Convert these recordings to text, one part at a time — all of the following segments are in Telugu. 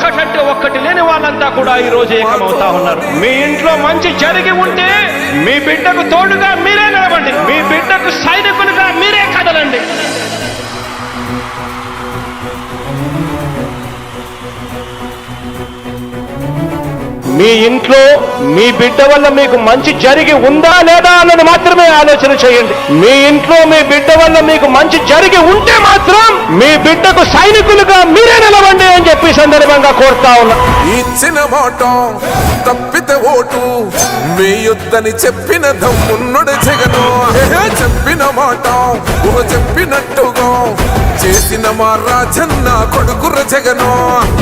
ఒక్కటంటే ఒక్కటి లేని వాళ్ళంతా కూడా ఈ రోజు ఏకమవుతా ఉన్నారు. మీ ఇంట్లో మంచి జరిగి ఉంటే మీ బిడ్డకు తోడుగా మీరే నిలవండి, మీ బిడ్డకు సైనికులుగా మీరే కదలండి. మీ ఇంట్లో మీ బిడ్డ వల్ల మీకు మంచి జరిగి ఉందా లేదా అన్నది మాత్రమే ఆలోచన చేయండి. మీ ఇంట్లో మీ బిడ్డ వల్ల మీకు మంచి జరిగి ఉంటే మాత్రం మీ బిడ్డకు సైనికులుగా మీరే నిలవండి అని చెప్పి సందర్భంగా కోరుతా ఉన్నా. ఇచ్చిన మాట తప్పితే ఓటు మీ యుద్ధని చెప్పిన దమ్మున్నడు జగను. చెప్పిన మాట చెప్పినట్టుగా చేసిన మా రాజన్న కొడుకుర జగను.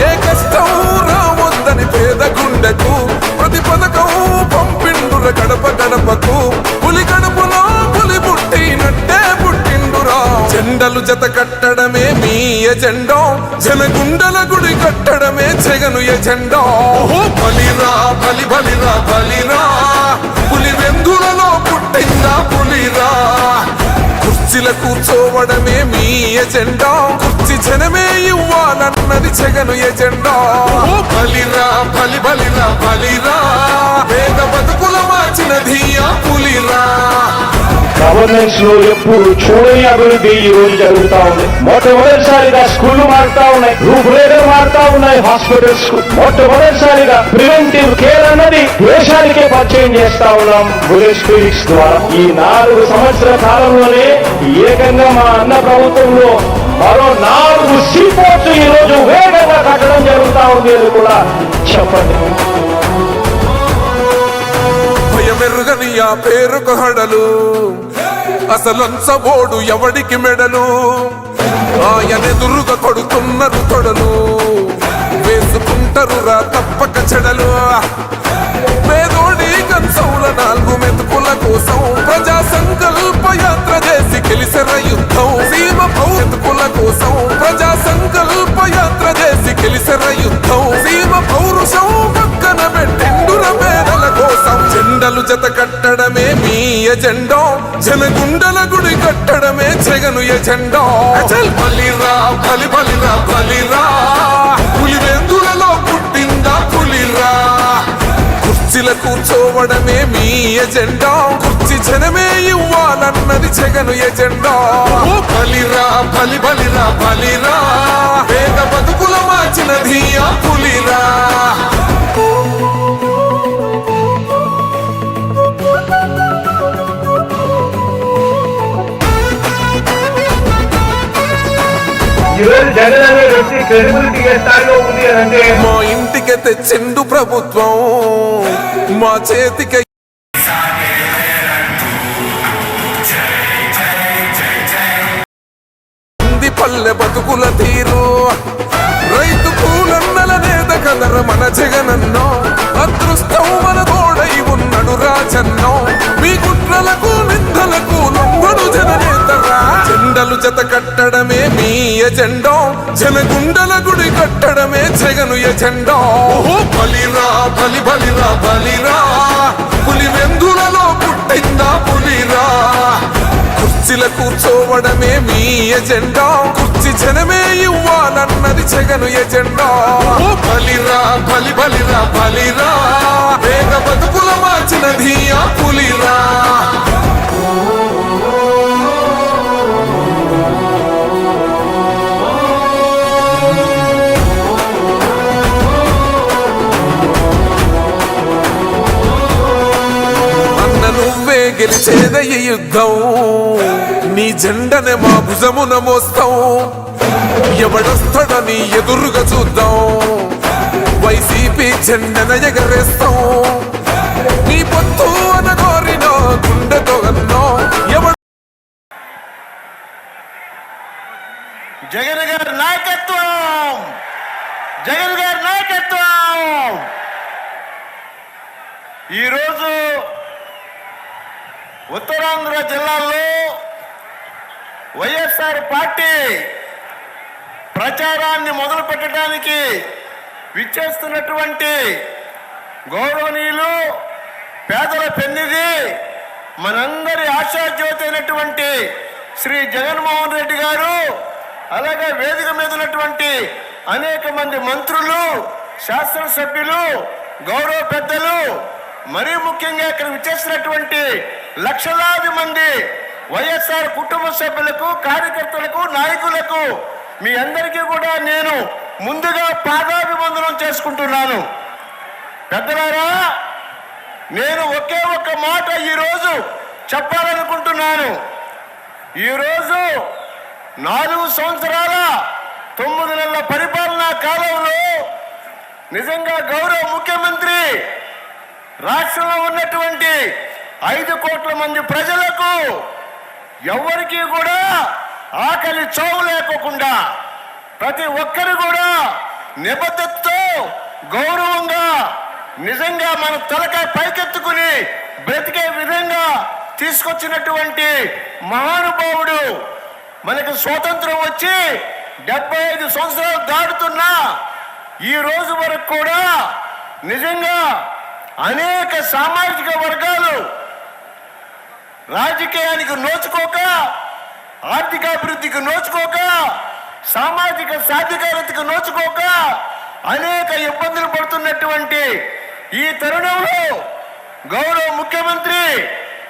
ఏ కష్టం రావద్దని పేద గుండెకు ప్రతి పథకం పంపిండుర గడప గడపకు. పులి గడపలో పులి పుట్టినట్టే పుట్టిండురా. జెండలు జత కట్టడమే మీ ఎజెండా, జనగుండల గుడి కట్టడమే జగను ఎజెండా. బలిరా బలి బలిరా బలిరా, పులి వెందులలో పుట్టిందా పులిరా. కుర్చీల కూర్చోవడమే మీ ఎజెండా, కుర్చీ జనమే ఇవ్వాలన్నది జగను ఎజెండా. బలిరా బలి బలిరా బలిరా, పేద బతుకుల మార్చినది ఆ పులిరా. గవర్నెన్స్ లో ఎప్పుడు చూడని అభివృద్ధి ఈ రోజు జరుగుతా ఉంది. మొట్టమొదటిసారిగా స్కూళ్లు మారుతా ఉన్నాయి, రూపురేఖలు మారుతా ఉన్నాయి. హాస్పిటల్స్ మొట్టమొదటిసారిగా ప్రివెంటివ్ కేర్ అన్నది దేశానికే పరిచయం చేస్తా ఉన్నాం బుల్లెట్ క్లినిక్స్ ద్వారా. ఈ 4 సంవత్సరాల కాలంలోనే ఏకంగా మా అన్న ప్రభుత్వంలో మరో 4 సీపోర్ట్స్ ఈ రోజు వేగంగా కట్టడం జరుగుతా ఉంది అని కూడా చెప్పండి. భయమెరుగని ఆ పేరుకు హడలు, అసలంచబోడు ఎవడికి మెడలు. ఆయనెదురుగా కొడుతున్నారు తొడలు, వేసుకుంటారు రా తప్పక చెడలు. పేదోడి కంచౌల 4 మెతుకుల కోసం ప్రజా సంకల్ప యాత్ర చేసి గెలిసెర యుద్ధం. సీమ పౌరుల కోసం ప్రజా సంకల్ప యాత్ర చేసి గెలిసెర యుద్ధం. సీమ పౌరుషం పక్కన పెట్టిండుర పేదల కోసం. జెండలు జత కట్టడమే మీ ఎజెండా, జనగుండల గుడి కట్టడమే జగను ఎజెండా. బలిరా బలి బలిరా బలిరా, పులి వెందులలో పుట్టిందా పులిరా. కుర్చీల కూర్చోవడమే మీ ఎజెండా, కుర్చీ జనమే ఇవ్వాలన్నది జగను ఎజెండా. బలిరా బలి బలిరా బలిరా, పేద బతుకుల మార్చినది ఆ పులిరా. జగన్ అనే వ్యక్తి క్రెడిబిలిటీ ఏ స్థాయిలో ఉంది అంటే మా ఇంటికి తెచ్చిండు ప్రభుత్వం, మా చేతికి పల్లె బతుకుల తీరు. రైతు కూలన్నల నేత కదర మన జగనన్నో, అదృష్టం మన తోడై ఉన్నడు రాజన్నో. మీ కుట్రలకు నిందలకు లొంగడు జననేతరా. జెండలు జత కట్టడమే మీ ఎజెండా, జనగుండల గుడి కట్టడమే జగను ఎజెండా. బలిరా బలి బలిరా బలిరా, పులి వెందులలో పుట్టిందా పులిరా. కుర్చీల కూర్చోవడమే మీ ఎజెండా, కుర్చీ జనమే ఇవ్వాలన్నది జగను ఎజెండా. బలిరా బలి బలిరా బలిరా, పేద బతుకుల మార్చినది ఆ పులిరా. గెలిచేద ఈ యుద్ధం, నీ జెండనే మా భుజమున మోస్తాం. ఎవడొస్తాడని ఎదురుగా చూద్దాం, వైసీపీ జెండన ఎగరేస్తాం. నీ పొత్తు అనగోరిన గుండెతో అన్నో. జగన్ గారి నాయకత్వం, జగన్ గారి నాయకత్వం. ఈరోజు ఉత్తరాంధ్ర జిల్లాల్లో వైఎస్ఆర్ పార్టీ ప్రచారాన్ని మొదలు పెట్టడానికి విచ్చేస్తున్నటువంటి గౌరవనీయులు పేదల పెన్నిధి మనందరి ఆశాజ్యోతి అయినటువంటి శ్రీ జగన్మోహన్ రెడ్డి గారు, అలాగే వేదిక మీద ఉన్నటువంటి అనేక మంది మంత్రులు, శాసనసభ్యులు, గౌరవ పెద్దలు, మరీ ముఖ్యంగా ఇక్కడ విచ్చేసినటువంటి లక్షలాది మంది వైఎస్ఆర్ కుటుంబ సభ్యులకు, కార్యకర్తలకు, నాయకులకు మీ అందరికీ కూడా నేను ముందుగా పాదాభివందనం చేసుకుంటున్నాను. పెద్దలారా, నేను ఒకే ఒక్క మాట ఈరోజు చెప్పాలనుకుంటున్నాను. ఈరోజు 4 సంవత్సరాల 9 నెలల పరిపాలనా కాలంలో నిజంగా గౌరవ ముఖ్యమంత్రి రాష్ట్రంలో ఉన్నటువంటి 5 కోట్ల మంది ప్రజలకు ఎవరికి కూడా ఆకలి చావు లేకోకుండా ప్రతి ఒక్కరు కూడా నిబద్ధతతో గౌరవంగా నిజంగా మన తలకాయ పైకెత్తుకుని బ్రతికే విధంగా తీసుకొచ్చినటువంటి మహానుభావుడు. మనకు స్వాతంత్రం వచ్చి 75 సంవత్సరాలు దాటుతున్నా ఈ రోజు వరకు కూడా నిజంగా అనేక సామాజిక వర్గాలు రాజకీయానికి నోచుకోక, ఆర్థికాభివృద్ధికి నోచుకోక, సామాజిక సాధికారతకు నోచుకోక అనేక ఇబ్బందులు పడుతున్నటువంటి ఈ తరుణంలో గౌరవ ముఖ్యమంత్రి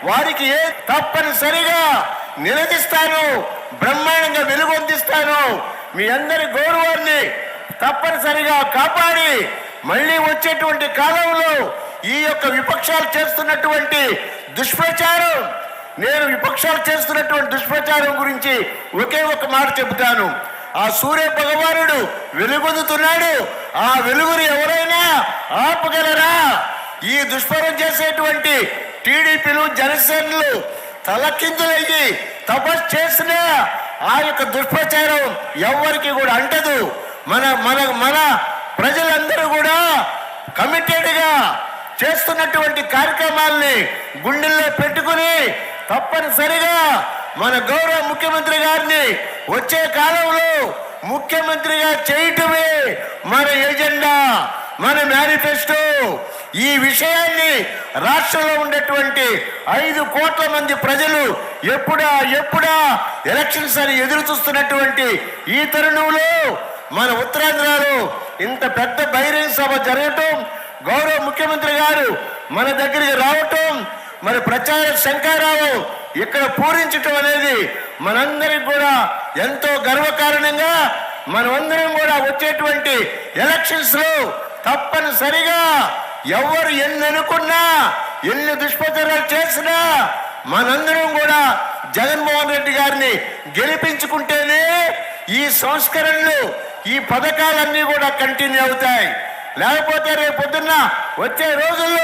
వారికి తప్పనిసరిగా నిలదీస్తాను, బ్రహ్మాండంగా వెలుగొందిస్తాను. మీ అందరి గౌరవాన్ని తప్పనిసరిగా కాపాడి మళ్ళీ వచ్చేటువంటి కాలంలో ఈ యొక్క విపక్షాలు చేస్తున్నటువంటి దుష్ప్రచారం, నేను విపక్షాలు చేస్తున్నటువంటి దుష్ప్రచారం గురించి ఒకే ఒక మాట చెబుతాను. ఆ సూర్య భగవానుడు వెలుగొందుతున్నాడు. ఆ వెలుగుని ఎవరైనా ఆపగలరా? ఈ దుష్ప్రచారం చేసేటువంటి టీడీపీలు, జనసేనలు తలకిందులయ్యి తపస్సు చేసిన ఆ యొక్క దుష్ప్రచారం ఎవరికి కూడా అంటదు. మన మన మన ప్రజలందరూ కూడా కమిటెడ్గా చేస్తున్నటువంటి కార్యక్రమాల్ని గుండెల్లో పెట్టుకుని తప్పనిసరిగా మన గౌరవ ముఖ్యమంత్రి గారిని వచ్చే కాలంలో ముఖ్యమంత్రిగా చేయటమే మన ఎజెండా, మన మేనిఫెస్టో. ఈ విషయాన్ని రాష్ట్రంలో ఉండేటువంటి 5 కోట్ల మంది ప్రజలు ఎప్పుడా ఎలక్షన్స్ అని ఎదురు చూస్తున్నటువంటి ఈ తరుణంలో మన ఉత్తరాంధ్రలో ఇంత పెద్ద బహిరంగ సభ జరగటం, గౌరవ ముఖ్యమంత్రి గారు మన దగ్గరికి రావటం, మరి ప్రచార శంఖారావు ఇక్కడ పూరించటం అనేది మనందరికి కూడా ఎంతో గర్వకారణంగా మనమందరం కూడా వచ్చేటువంటి ఎలక్షన్స్ లో తప్పనిసరిగా ఎవరు ఎన్ని అనుకున్నా, ఎన్ని దుష్ప్రచారాలు చేసినా మనందరం కూడా జగన్మోహన్ రెడ్డి గారిని గెలిపించుకుంటేనే ఈ సంస్కరణలు, ఈ పథకాలన్నీ కూడా కంటిన్యూ అవుతాయి. లేకపోతే రేపు పొద్దున్న వచ్చే రోజుల్లో